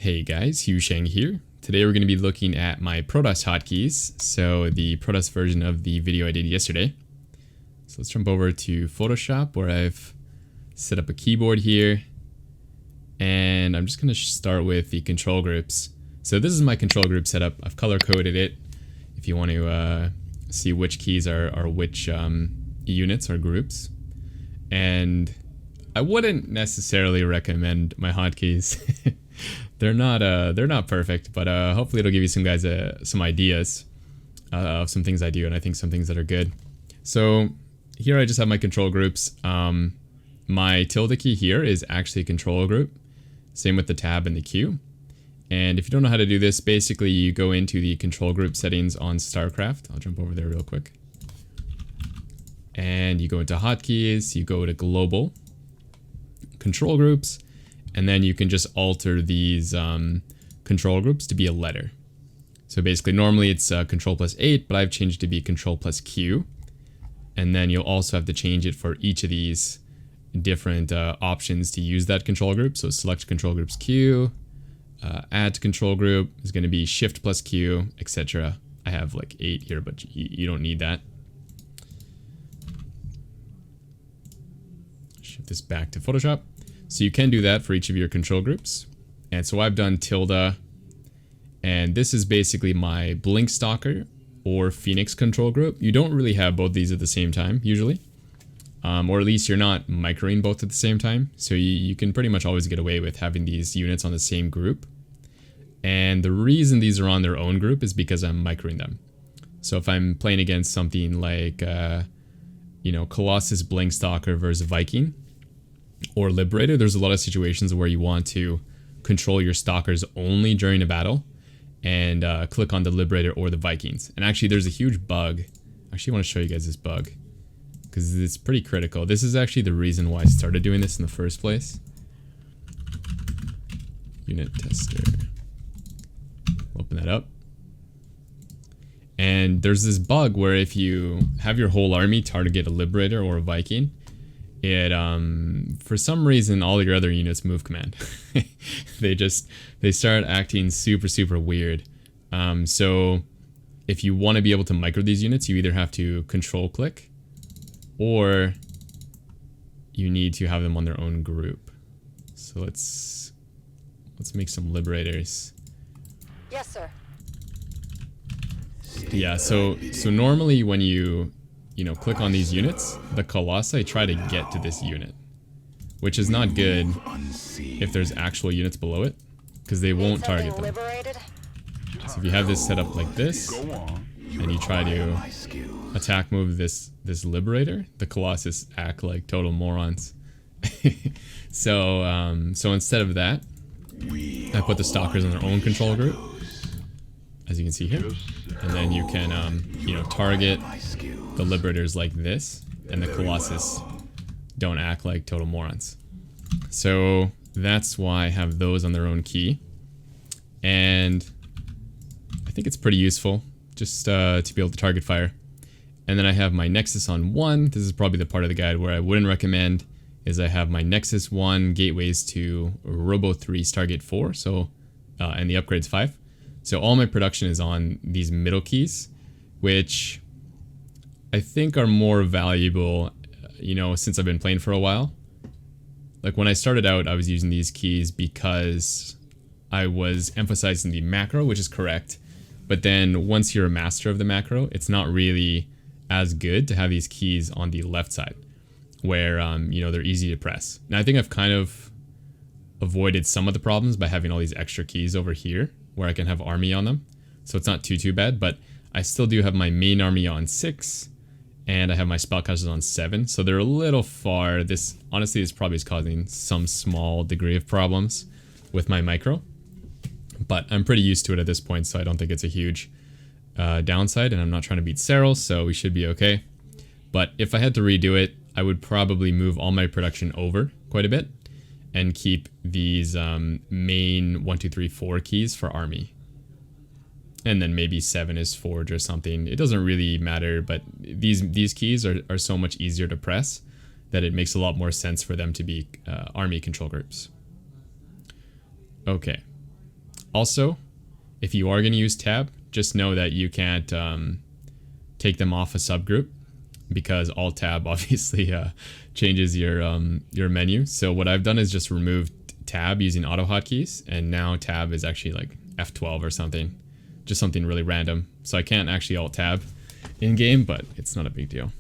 Hey guys, Hugh Sheng here. Today we're going to be looking at my Protoss Hotkeys, so the Protoss version of the video I did yesterday. So let's jump over to Photoshop where I've set up a keyboard here. And I'm just going to start with the control groups. So this is my control group setup. I've color coded it if you want to see which keys are which units or groups. And I wouldn't necessarily recommend my hotkeys. They're not perfect, but hopefully it'll give you some guys some ideas of some things I do, and I think some things that are good. So here I just have my control groups. My tilde key here is actually a control group. Same with the tab and the Q. And if you don't know how to do this, basically you go into the control group settings on StarCraft. I'll jump over there real quick. And you go into hotkeys, you go to global control groups, and then you can just alter these control groups to be a letter. So basically normally it's control +8, but I've changed it to be control +Q. And then you'll also have to change it for each of these different options to use that control group. So select control groups Q, add to control group is going to be shift +Q, etc. I have like 8 here, but you don't need that. Shift this back to Photoshop. So you can do that for each of your control groups. And so I've done tilde, and this is basically my blink stalker or phoenix control group. You don't really have both these at the same time usually, or at least you're not microing both at the same time. So you can pretty much always get away with having these units on the same group. And the reason these are on their own group is because I'm microing them. So if I'm playing against something like, Colossus blink stalker versus Viking, or Liberator, there's a lot of situations where you want to control your stalkers only during a battle and click on the Liberator or the Vikings. And actually there's a huge bug. Actually, I want to show you guys this bug because it's pretty critical. This is actually the reason why I started doing this in the first place. Unit tester. Open that up. And there's this bug where if you have your whole army target a Liberator or a Viking, it for some reason all your other units move command. they start acting super weird. So if you want to be able to micro these units, you either have to control click or you need to have them on their own group. So let's make some Liberators. Yes, sir. Yeah, so normally when you click on these units, the Colossi try to get to this unit, which is not good if there's actual units below it, because they won't target them. So if you have this set up like this, and you try to attack move this Liberator, the Colossus act like total morons. So instead of that, I put the Stalkers on their own control group, as you can see here, and then you can target the Liberators like this, and the Colossus don't act like total morons. So that's why I have those on their own key, and I think it's pretty useful just to be able to target fire. And then I have my Nexus on 1. This is probably the part of the guide where I wouldn't recommend, is I have my Nexus 1 gateways to Robo 3 Stargate 4, so and the upgrade's 5. So all my production is on these middle keys, which I think are more valuable, since I've been playing for a while. Like when I started out, I was using these keys because I was emphasizing the macro, which is correct. But then once you're a master of the macro, it's not really as good to have these keys on the left side where, they're easy to press. Now I think I've kind of avoided some of the problems by having all these extra keys over here where I can have army on them. So it's not too bad, but I still do have my main army on 6. And I have my spellcasters on 7, so they're a little far. This probably is causing some small degree of problems with my micro, but I'm pretty used to it at this point, so I don't think it's a huge downside, and I'm not trying to beat Serral, so we should be okay. But if I had to redo it, I would probably move all my production over quite a bit and keep these main 1, 2, 3, 4 keys for army. And then maybe 7 is forge or something. It doesn't really matter, but these keys are so much easier to press that it makes a lot more sense for them to be army control groups. Okay, Also, if you are going to use tab, just know that you can't take them off a subgroup, because alt tab obviously changes your menu. So what I've done is just removed tab using auto hotkeys, and now tab is actually like F12 or something, just something really random. So I can't actually alt tab in game, but it's not a big deal.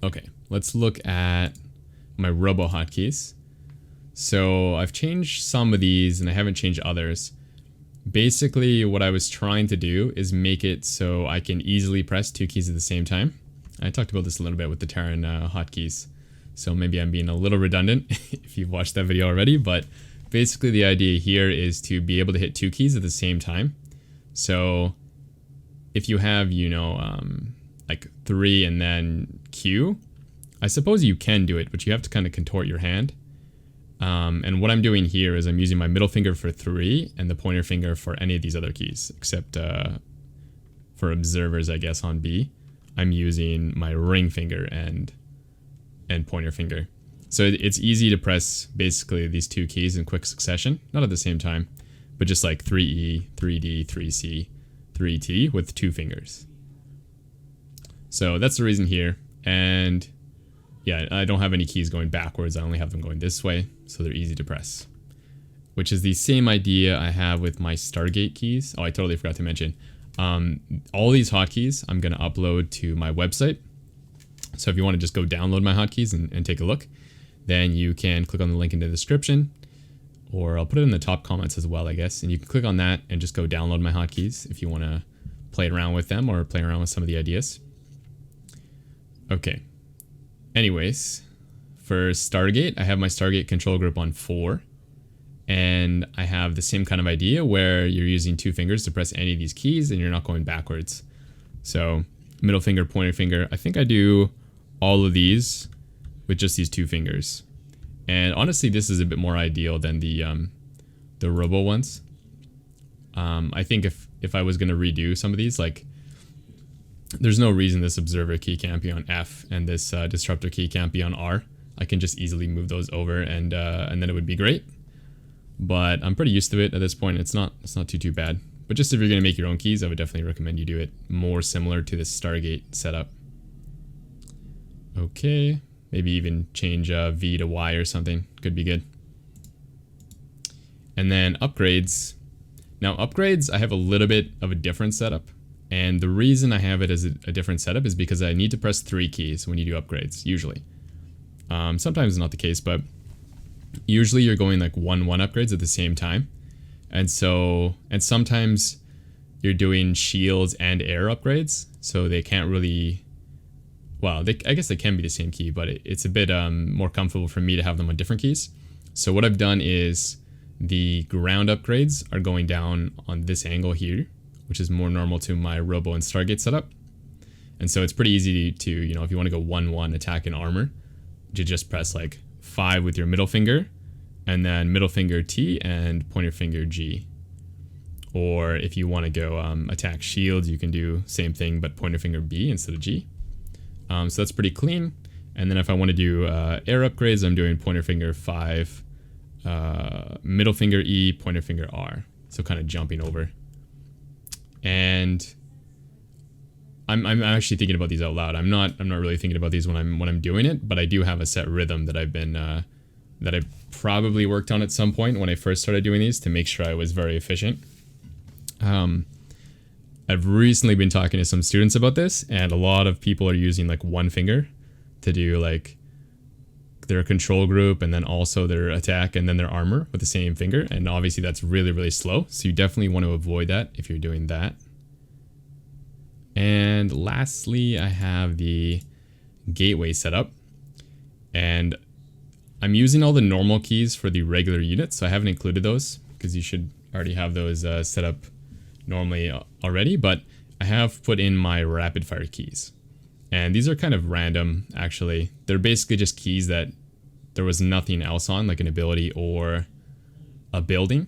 Okay, let's look at my Robo Hotkeys. So I've changed some of these and I haven't changed others. Basically, what I was trying to do is make it so I can easily press 2 keys at the same time. I talked about this a little bit with the Terran hotkeys, so maybe I'm being a little redundant if you've watched that video already, but basically the idea here is to be able to hit 2 keys at the same time. So if you have, you know, like 3 and then Q, I suppose you can do it, but you have to kind of contort your hand. And what I'm doing here is I'm using my middle finger for 3 and the pointer finger for any of these other keys, except for observers, I guess, on B. I'm using my ring finger and pointer finger. So it's easy to press basically these 2 keys in quick succession, not at the same time, but just like 3E, 3D, 3C, 3T with 2 fingers. So that's the reason here. And yeah, I don't have any keys going backwards. I only have them going this way, so they're easy to press. Which is the same idea I have with my Stargate keys. Oh, I totally forgot to mention. All these hotkeys I'm going to upload to my website. So if you want to just go download my hotkeys and take a look, then you can click on the link in the description, or I'll put it in the top comments as well, I guess. And you can click on that and just go download my hotkeys if you want to play around with them or play around with some of the ideas. Okay. Anyways, for Stargate, I have my Stargate control group on 4. And I have the same kind of idea where you're using 2 fingers to press any of these keys and you're not going backwards. So middle finger, pointer finger. I think I do all of these with just these 2 fingers. And honestly, this is a bit more ideal than the Robo ones. I think if I was going to redo some of these, like, there's no reason this observer key can't be on F and this disruptor key can't be on R. I can just easily move those over and then it would be great. But I'm pretty used to it at this point. It's not too bad. But just if you're going to make your own keys, I would definitely recommend you do it more similar to this Stargate setup. Okay, maybe even change V to Y or something. Could be good. And then upgrades. Now upgrades, I have a little bit of a different setup. And the reason I have it as a different setup is because I need to press 3 keys when you do upgrades, usually. Sometimes it's not the case, but usually you're going like 1-1 upgrades at the same time. And sometimes you're doing shields and air upgrades, so they can't really, well, I guess they can be the same key, but it's a bit more comfortable for me to have them on different keys. So what I've done is the ground upgrades are going down on this angle here, which is more normal to my Robo and Stargate setup. And so it's pretty easy to, you know, if you want to go 1-1 attack and armor, you just press like 5 with your middle finger, and then middle finger T and pointer finger G. Or if you want to go attack shields, you can do same thing, but pointer finger B instead of G. So that's pretty clean. And then if I want to do air upgrades, I'm doing pointer finger 5, middle finger E, pointer finger R. So kind of jumping over. And I'm actually thinking about these out loud. I'm not really thinking about these when I'm doing it, but I do have a set rhythm that I've been that I probably worked on at some point when I first started doing these to make sure I was very efficient. I've recently been talking to some students about this, and a lot of people are using like 1 finger to do like their control group and then also their attack and then their armor with the same finger, and obviously that's really, really slow, so you definitely want to avoid that if you're doing that. And lastly, I have the gateway setup, and I'm using all the normal keys for the regular units, so I haven't included those because you should already have those set up normally already, but I have put in my rapid fire keys. And these are kind of random, actually. They're basically just keys that there was nothing else on, like an ability or a building.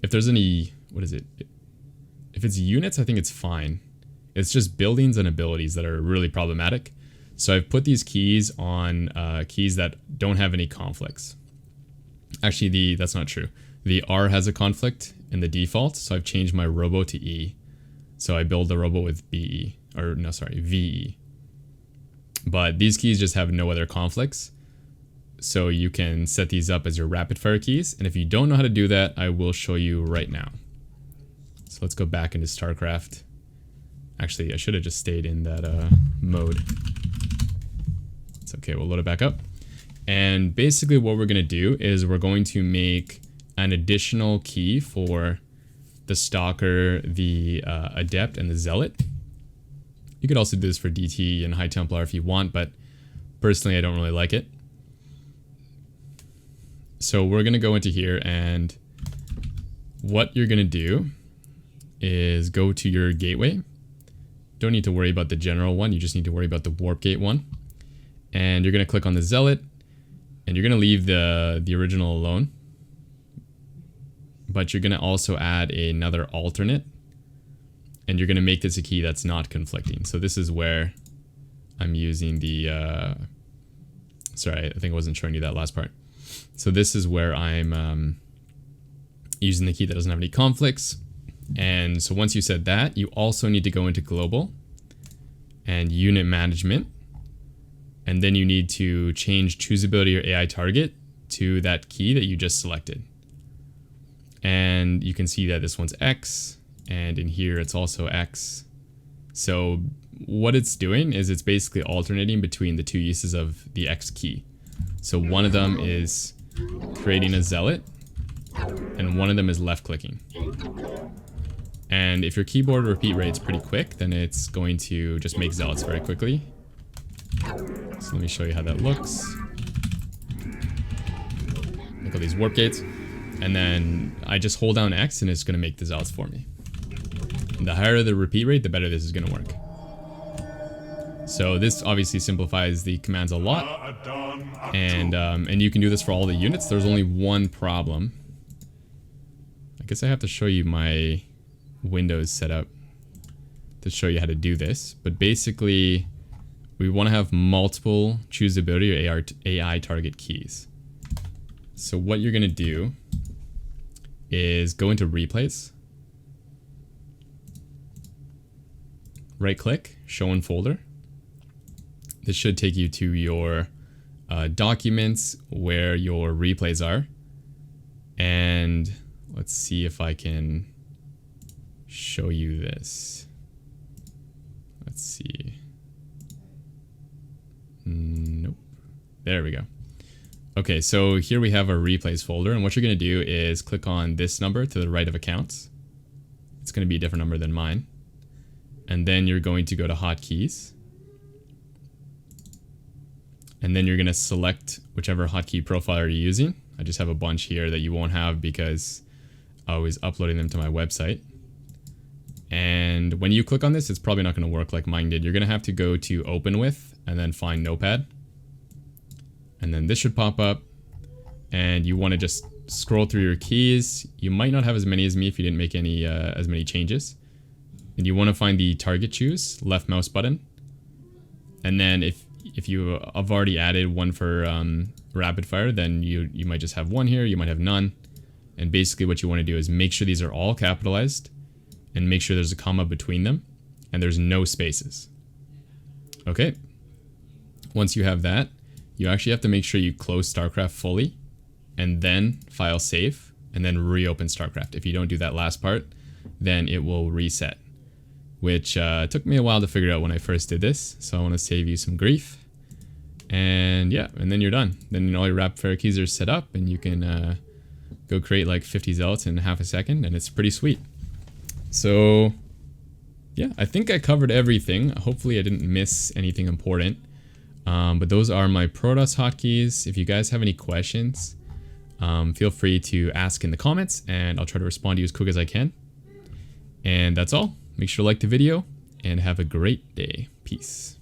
If there's any, what is it? If it's units, I think it's fine. It's just buildings and abilities that are really problematic. So I've put these keys on keys that don't have any conflicts. Actually, that's not true. The R has a conflict in the default, so I've changed my Robo to E. So I build the Robo with BE, or no, sorry, VE. But these keys just have no other conflicts. So you can set these up as your rapid fire keys. And if you don't know how to do that, I will show you right now. So let's go back into StarCraft. Actually, I should have just stayed in that mode. It's okay, we'll load it back up. And basically what we're gonna do is we're going to make an additional key for the Stalker, the Adept, and the Zealot. You could also do this for DT and High Templar if you want, but personally I don't really like it. So we're gonna go into here, and what you're gonna do is go to your gateway. Don't need to worry about the general one, you just need to worry about the warp gate one. And you're gonna click on the Zealot, and you're gonna leave the original alone. But you're gonna also add another alternate, and you're gonna make this a key that's not conflicting. So this is where I'm using the, sorry, I think I wasn't showing you that last part. So this is where I'm using the key that doesn't have any conflicts. And so once you said that, you also need to go into global and unit management. And then you need to change choosability or AI target to that key that you just selected. And you can see that this one's X, and in here it's also X. So what it's doing is it's basically alternating between the two uses of the X key. So one of them is creating a Zealot, and one of them is left clicking. And if your keyboard repeat rate's pretty quick, then it's going to just make Zealots very quickly. So let me show you how that looks. Look at these warp gates. And then I just hold down X and it's going to make the Zealots for me. And the higher the repeat rate, the better this is going to work. So this obviously simplifies the commands a lot. And you can do this for all the units. There's only one problem. I guess I have to show you my Windows setup to show you how to do this. But basically, we want to have multiple choosability or AI target keys. So what you're going to do is go into replays, right click, show in folder. This should take you to your documents where your replays are. And let's see if I can show you this. Let's see. Nope. There we go. Okay, so here we have our replays folder, and what you're going to do is click on this number to the right of accounts. It's going to be a different number than mine. And then you're going to go to hotkeys. And then you're going to select whichever hotkey profile you're using. I just have a bunch here that you won't have because I was uploading them to my website. And when you click on this, it's probably not going to work like mine did. You're going to have to go to open with and then find notepad. And then this should pop up, and you want to just scroll through your keys. You might not have as many as me if you didn't make any as many changes. And you want to find the target choose, left mouse button. And then if you have already added one for rapid fire, then you might just have one here, you might have none. And basically what you want to do is make sure these are all capitalized, and make sure there's a comma between them, and there's no spaces. Okay. Once you have that, you actually have to make sure you close StarCraft fully, and then file save, and then reopen StarCraft. If you don't do that last part, then it will reset, which took me a while to figure out when I first did this, so I want to save you some grief. And yeah, and then you're done. Then all your rapid fire keys are set up, and you can go create like 50 zealots in half a second, and it's pretty sweet. So yeah, I think I covered everything. Hopefully I didn't miss anything important. But those are my Protoss hotkeys. If you guys have any questions, feel free to ask in the comments, and I'll try to respond to you as quick as I can. And that's all. Make sure to like the video, and have a great day. Peace.